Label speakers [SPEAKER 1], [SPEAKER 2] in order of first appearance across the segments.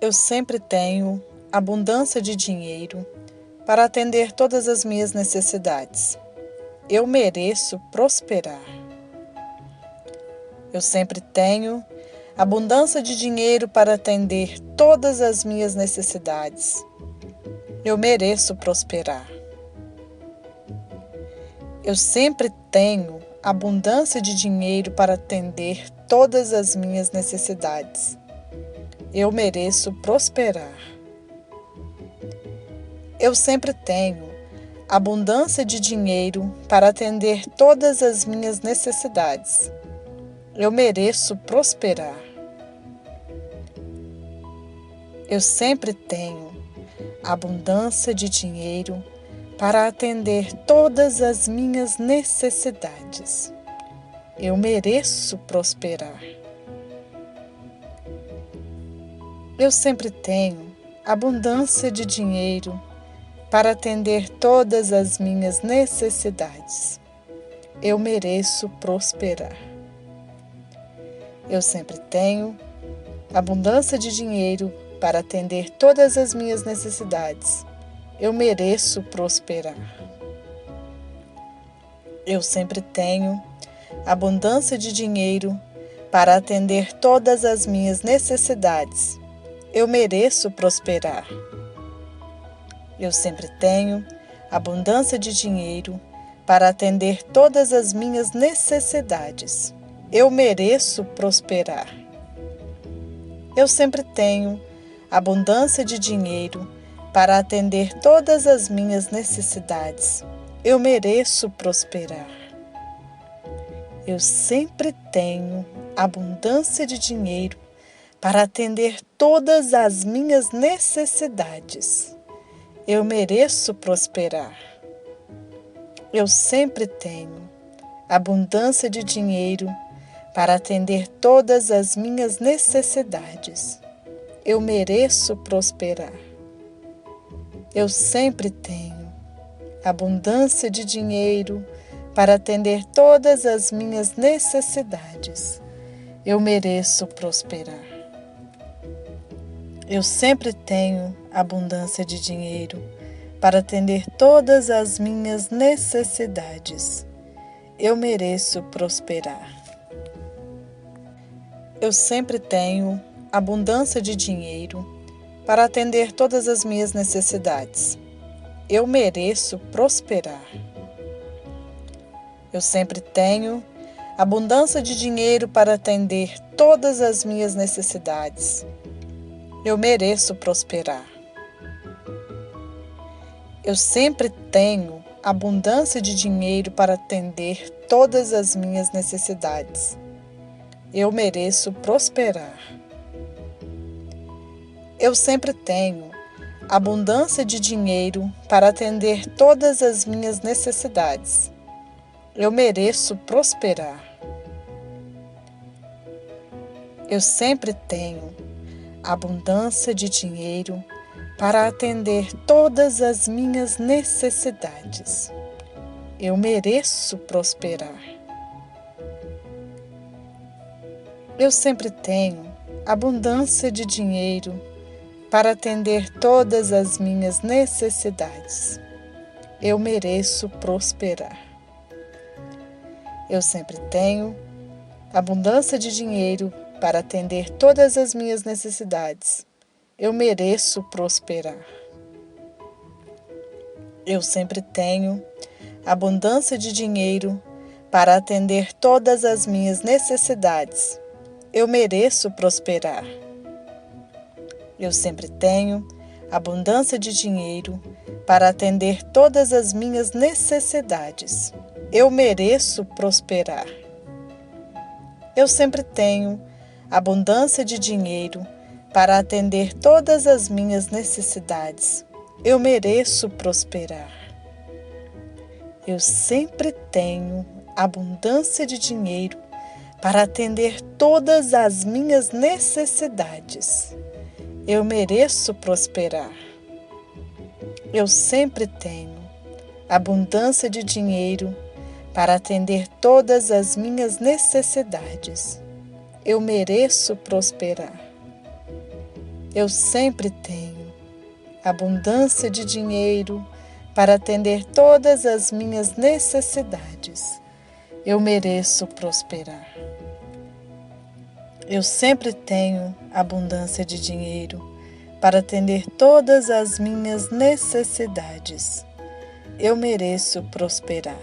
[SPEAKER 1] Eu sempre tenho abundância de dinheiro para atender todas as minhas necessidades. Eu mereço prosperar. Eu sempre tenho abundância de dinheiro para atender todas as minhas necessidades. Eu mereço prosperar. Eu sempre tenho abundância de dinheiro para atender todas as minhas necessidades. Eu mereço prosperar. Eu sempre tenho abundância de dinheiro para atender todas as minhas necessidades. Eu mereço prosperar. Eu sempre tenho abundância de dinheiro para atender todas as minhas necessidades. Eu mereço prosperar. Eu sempre tenho abundância de dinheiro para atender todas as minhas necessidades. Eu mereço prosperar. Eu sempre tenho abundância de dinheiro para atender todas as minhas necessidades. Eu mereço prosperar. Eu sempre tenho abundância de dinheiro para atender todas as minhas necessidades. Eu mereço prosperar. Eu sempre tenho abundância de dinheiro para atender todas as minhas necessidades. Eu mereço prosperar. Eu sempre tenho abundância de dinheiro para atender todas as minhas necessidades. Eu mereço prosperar. Eu sempre tenho abundância de dinheiro para atender todas as minhas necessidades. Eu mereço prosperar. Eu sempre tenho abundância de dinheiro para atender todas as minhas necessidades. Eu mereço prosperar. Eu sempre tenho abundância de dinheiro para atender todas as minhas necessidades. Eu mereço prosperar. Eu sempre tenho abundância de dinheiro para atender todas as minhas necessidades. Eu mereço prosperar. Eu sempre tenho abundância de dinheiro para atender todas as minhas necessidades. Eu mereço prosperar. Eu sempre tenho abundância de dinheiro para atender todas as minhas necessidades. Eu mereço prosperar. Eu sempre tenho abundância de dinheiro para atender todas as minhas necessidades. Eu mereço prosperar. Eu sempre tenho abundância de dinheiro para atender todas as minhas necessidades. Eu mereço prosperar. Eu sempre tenho abundância de dinheiro para atender todas as minhas necessidades. Eu mereço prosperar. Eu sempre tenho abundância de dinheiro para atender todas as minhas necessidades. Eu mereço prosperar. Eu sempre tenho abundância de dinheiro para atender todas as minhas necessidades. Eu mereço prosperar. Eu sempre tenho abundância de dinheiro para atender todas as minhas necessidades. Eu mereço prosperar. Eu sempre tenho abundância de dinheiro para atender todas as minhas necessidades. Eu mereço prosperar. Eu sempre tenho abundância de dinheiro para atender todas as minhas necessidades. Eu mereço prosperar. Eu sempre tenho abundância de dinheiro para atender todas as minhas necessidades. Eu mereço prosperar. Eu sempre tenho abundância de dinheiro para atender todas as minhas necessidades. Eu mereço prosperar. Eu sempre tenho abundância de dinheiro para atender todas as minhas necessidades. Eu mereço prosperar. Eu sempre tenho abundância de dinheiro para atender todas as minhas necessidades. Eu mereço prosperar.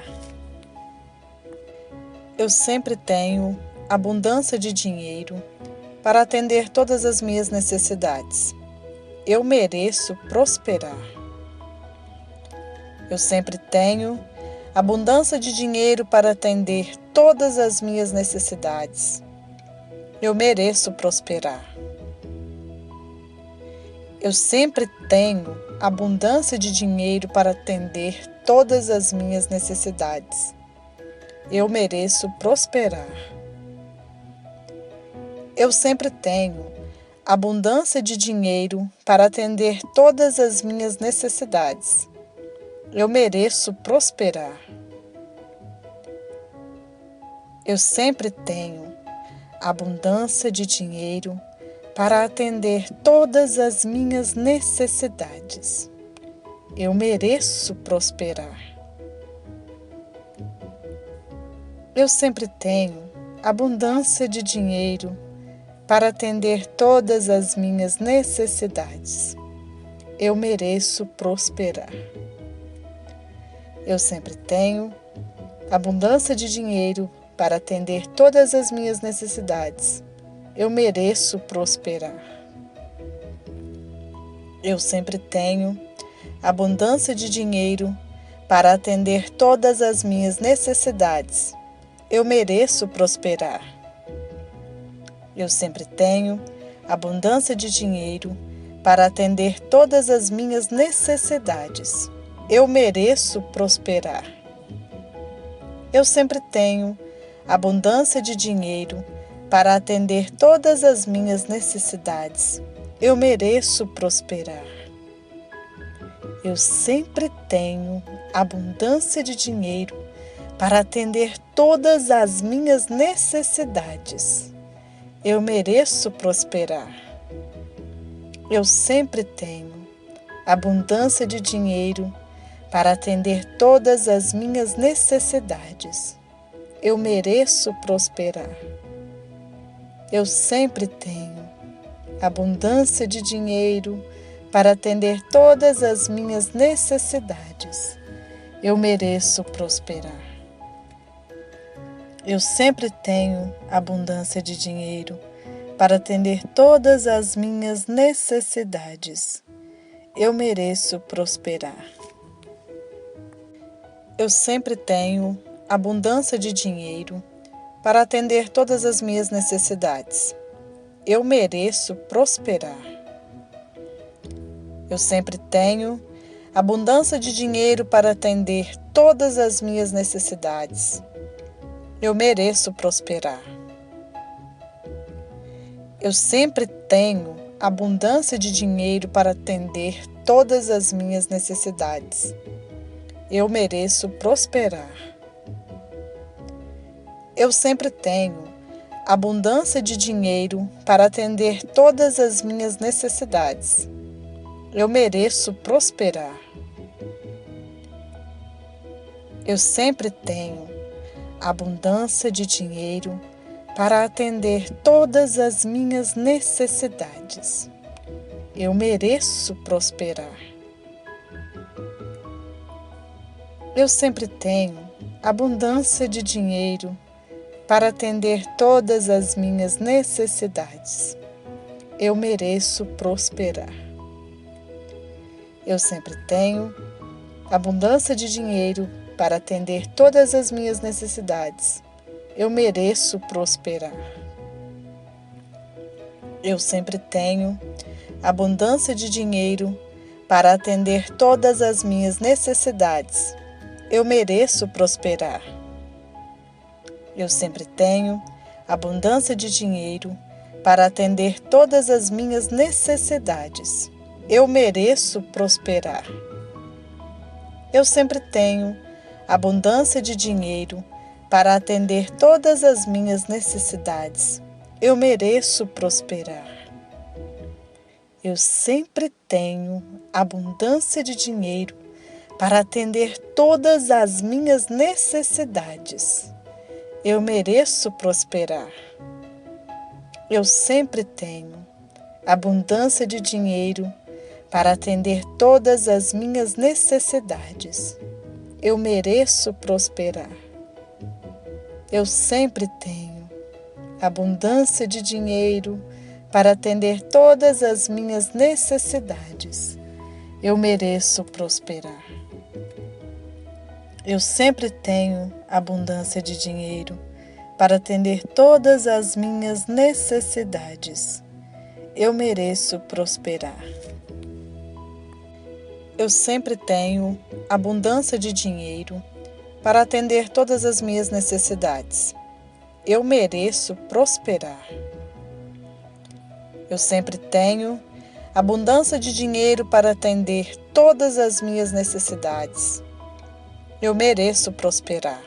[SPEAKER 1] Eu sempre tenho abundância de dinheiro para atender todas as minhas necessidades. Eu mereço prosperar. Eu sempre tenho abundância de dinheiro para atender todas as minhas necessidades. Eu mereço prosperar. Eu sempre tenho abundância de dinheiro para atender todas as minhas necessidades. Eu mereço prosperar. Eu sempre tenho abundância de dinheiro para atender todas as minhas necessidades. Eu mereço prosperar. Eu sempre tenho abundância de dinheiro para atender todas as minhas necessidades. Eu mereço prosperar. Eu sempre tenho abundância de dinheiro para atender todas as minhas necessidades. Eu mereço prosperar. Eu sempre tenho abundância de dinheiro para atender todas as minhas necessidades. Eu mereço prosperar. Eu sempre tenho abundância de dinheiro para atender todas as minhas necessidades. Eu mereço prosperar. Eu sempre tenho abundância de dinheiro para atender todas as minhas necessidades. Eu mereço prosperar. Eu sempre tenho abundância de dinheiro para atender todas as minhas necessidades. Eu mereço prosperar. Eu sempre tenho abundância de dinheiro para atender todas as minhas necessidades. Eu mereço prosperar. Eu sempre tenho abundância de dinheiro para atender todas as minhas necessidades. Eu mereço prosperar. Eu sempre tenho abundância de dinheiro para atender todas as minhas necessidades. Eu mereço prosperar. Eu sempre tenho abundância de dinheiro para atender todas as minhas necessidades. Eu mereço prosperar. Eu sempre tenho abundância de dinheiro para atender todas as minhas necessidades. Eu mereço prosperar. Eu sempre tenho abundância de dinheiro para atender todas as minhas necessidades. Eu mereço prosperar. Eu sempre tenho abundância de dinheiro para atender todas as minhas necessidades. Eu mereço prosperar. Eu sempre tenho abundância de dinheiro para atender todas as minhas necessidades. Eu mereço prosperar. Eu sempre tenho abundância de dinheiro para atender todas as minhas necessidades. Eu mereço prosperar. Eu sempre tenho abundância de dinheiro para atender todas as minhas necessidades. Eu mereço prosperar. Eu sempre tenho abundância de dinheiro para atender todas as minhas necessidades. Eu mereço prosperar. Eu sempre tenho abundância de dinheiro para atender todas as minhas necessidades. Eu mereço prosperar. Eu sempre tenho abundância de dinheiro para atender todas as minhas necessidades. Eu mereço prosperar. Eu sempre tenho abundância de dinheiro para atender todas as minhas necessidades. Eu mereço prosperar. Eu sempre tenho abundância de dinheiro para atender todas as minhas necessidades. Eu mereço prosperar. Eu sempre tenho abundância de dinheiro para atender todas as minhas necessidades. Eu mereço prosperar. Eu sempre tenho abundância de dinheiro para atender todas as minhas necessidades. Eu mereço prosperar. Eu sempre tenho abundância de dinheiro para atender todas as minhas necessidades. Eu mereço prosperar. Eu sempre tenho abundância de dinheiro para atender todas as minhas necessidades. Eu mereço prosperar. Eu sempre tenho abundância de dinheiro para atender todas as minhas necessidades. Eu mereço prosperar.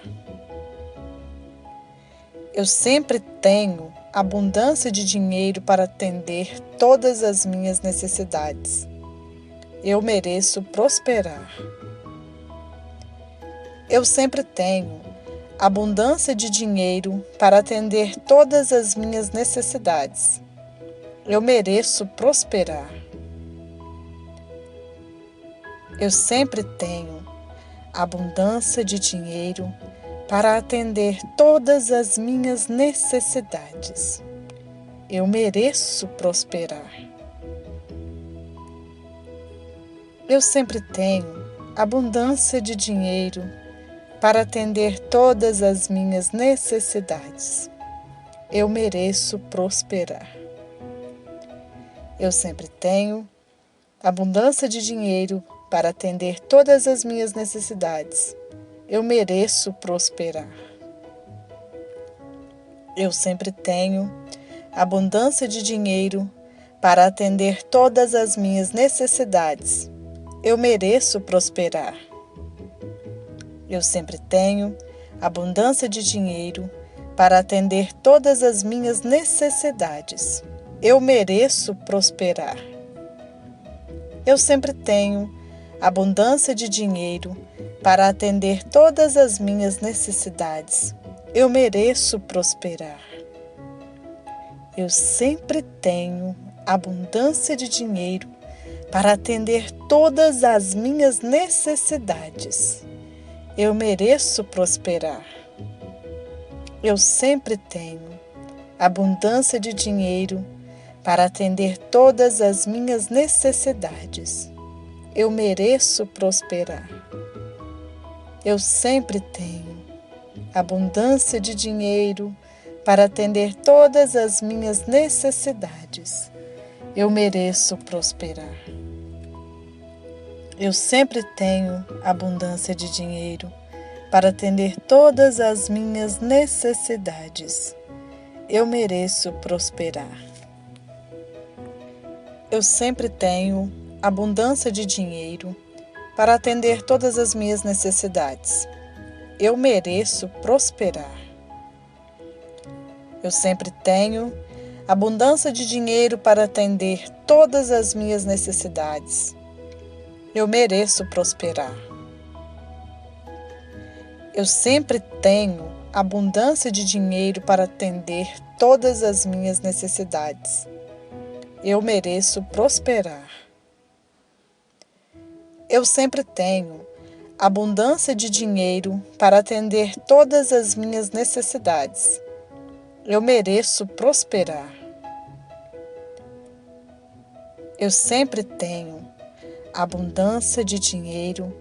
[SPEAKER 1] Eu sempre tenho abundância de dinheiro para atender todas as minhas necessidades. Eu mereço prosperar. Eu sempre tenho abundância de dinheiro para atender todas as minhas necessidades. Eu mereço prosperar. Eu sempre tenho abundância de dinheiro para atender todas as minhas necessidades. Eu mereço prosperar. Eu sempre tenho abundância de dinheiro para atender todas as minhas necessidades. Eu mereço prosperar. Eu sempre tenho abundância de dinheiro para atender todas as minhas necessidades. Eu mereço prosperar. Eu sempre tenho abundância de dinheiro para atender todas as minhas necessidades. Eu mereço prosperar. Eu sempre tenho abundância de dinheiro para atender todas as minhas necessidades. Eu mereço prosperar. Eu sempre tenho abundância de dinheiro para atender todas as minhas necessidades. Eu mereço prosperar. Eu sempre tenho abundância de dinheiro para atender todas as minhas necessidades. Eu mereço prosperar. Eu sempre tenho abundância de dinheiro para atender todas as minhas necessidades. Eu mereço prosperar. Eu sempre tenho abundância de dinheiro para atender todas as minhas necessidades. Eu mereço prosperar. Eu sempre tenho abundância de dinheiro para atender todas as minhas necessidades. Eu mereço prosperar. Eu sempre tenho abundância de dinheiro para atender todas as minhas necessidades. Eu mereço prosperar. Eu sempre tenho abundância de dinheiro para atender todas as minhas necessidades. Eu mereço prosperar. Eu sempre tenho abundância de dinheiro para atender todas as minhas necessidades. Eu mereço prosperar. Eu sempre tenho abundância de dinheiro para atender todas as minhas necessidades. Eu mereço prosperar. Eu sempre tenho abundância de dinheiro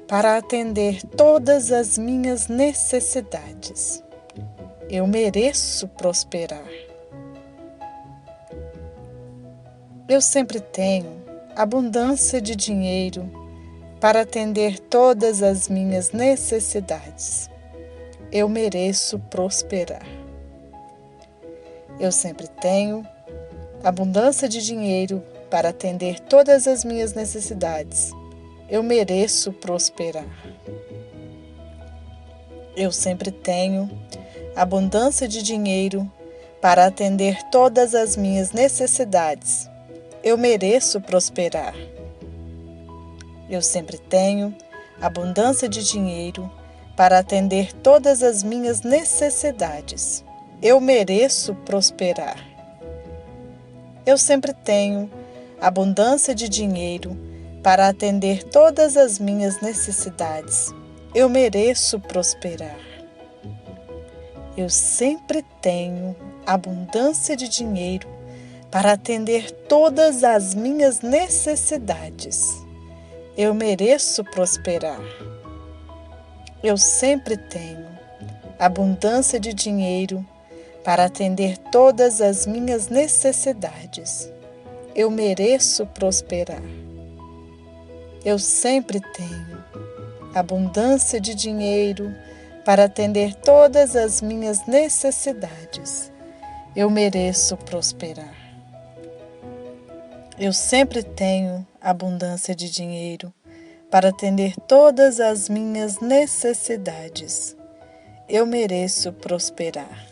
[SPEAKER 1] para atender todas as minhas necessidades. Eu mereço prosperar. Eu sempre tenho abundância de dinheiro para atender todas as minhas necessidades. Eu mereço prosperar. Eu sempre tenho abundância de dinheiro para atender todas as minhas necessidades. Eu mereço prosperar. Eu sempre tenho abundância de dinheiro para atender todas as minhas necessidades. Eu mereço prosperar. Eu sempre tenho abundância de dinheiro para atender todas as minhas necessidades. Eu mereço prosperar. Eu sempre tenho abundância de dinheiro para atender todas as minhas necessidades. Eu mereço prosperar. Eu sempre tenho abundância de dinheiro para atender todas as minhas necessidades. Eu mereço prosperar. Eu sempre tenho abundância de dinheiro para atender todas as minhas necessidades. Eu mereço prosperar. Eu sempre tenho abundância de dinheiro para atender todas as minhas necessidades. Eu mereço prosperar. Eu sempre tenho abundância de dinheiro para atender todas as minhas necessidades. Eu mereço prosperar.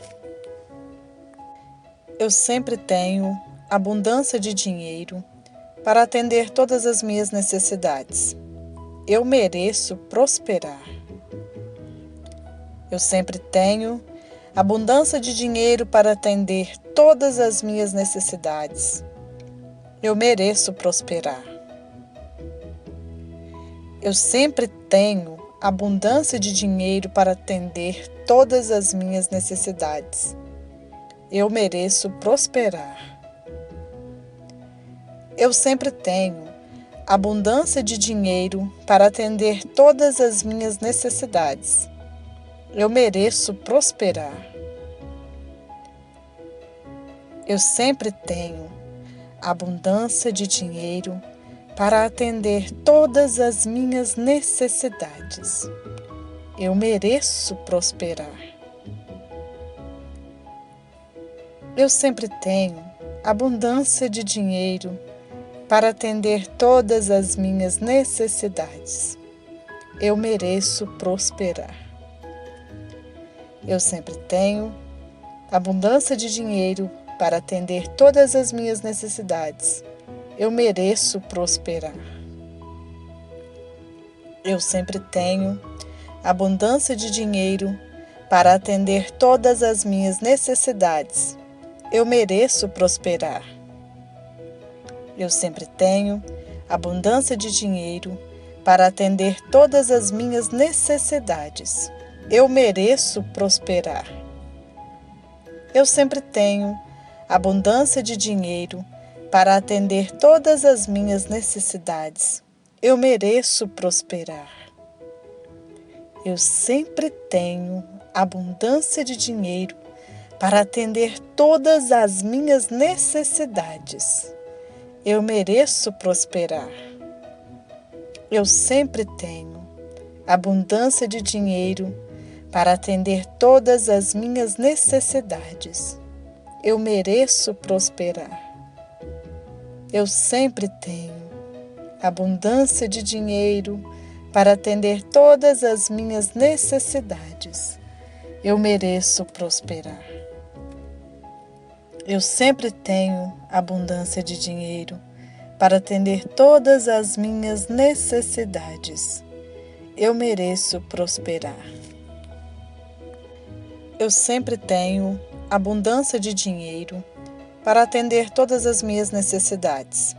[SPEAKER 1] Eu sempre tenho abundância de dinheiro para atender todas as minhas necessidades. Eu mereço prosperar. Eu sempre tenho abundância de dinheiro para atender todas as minhas necessidades. Eu mereço prosperar. Eu sempre tenho abundância de dinheiro para atender todas as minhas necessidades. Eu mereço prosperar. Eu sempre tenho abundância de dinheiro para atender todas as minhas necessidades. Eu mereço prosperar. Eu sempre tenho abundância de dinheiro para atender todas as minhas necessidades. Eu mereço prosperar. Eu sempre tenho abundância de dinheiro para atender todas as minhas necessidades. Eu mereço prosperar. Eu sempre tenho abundância de dinheiro para atender todas as minhas necessidades. Eu mereço prosperar. Eu sempre tenho abundância de dinheiro para atender todas as minhas necessidades. Eu mereço prosperar. Eu sempre tenho abundância de dinheiro para atender todas as minhas necessidades. Eu mereço prosperar. Eu sempre tenho abundância de dinheiro para atender todas as minhas necessidades. Eu mereço prosperar. Eu sempre tenho abundância de dinheiro para atender todas as minhas necessidades. Eu mereço prosperar. Eu sempre tenho abundância de dinheiro para atender todas as minhas necessidades. Eu mereço prosperar. Eu sempre tenho abundância de dinheiro para atender todas as minhas necessidades. Eu mereço prosperar. Eu sempre tenho abundância de dinheiro para atender todas as minhas necessidades. Eu mereço prosperar. Eu sempre tenho abundância de dinheiro para atender todas as minhas necessidades.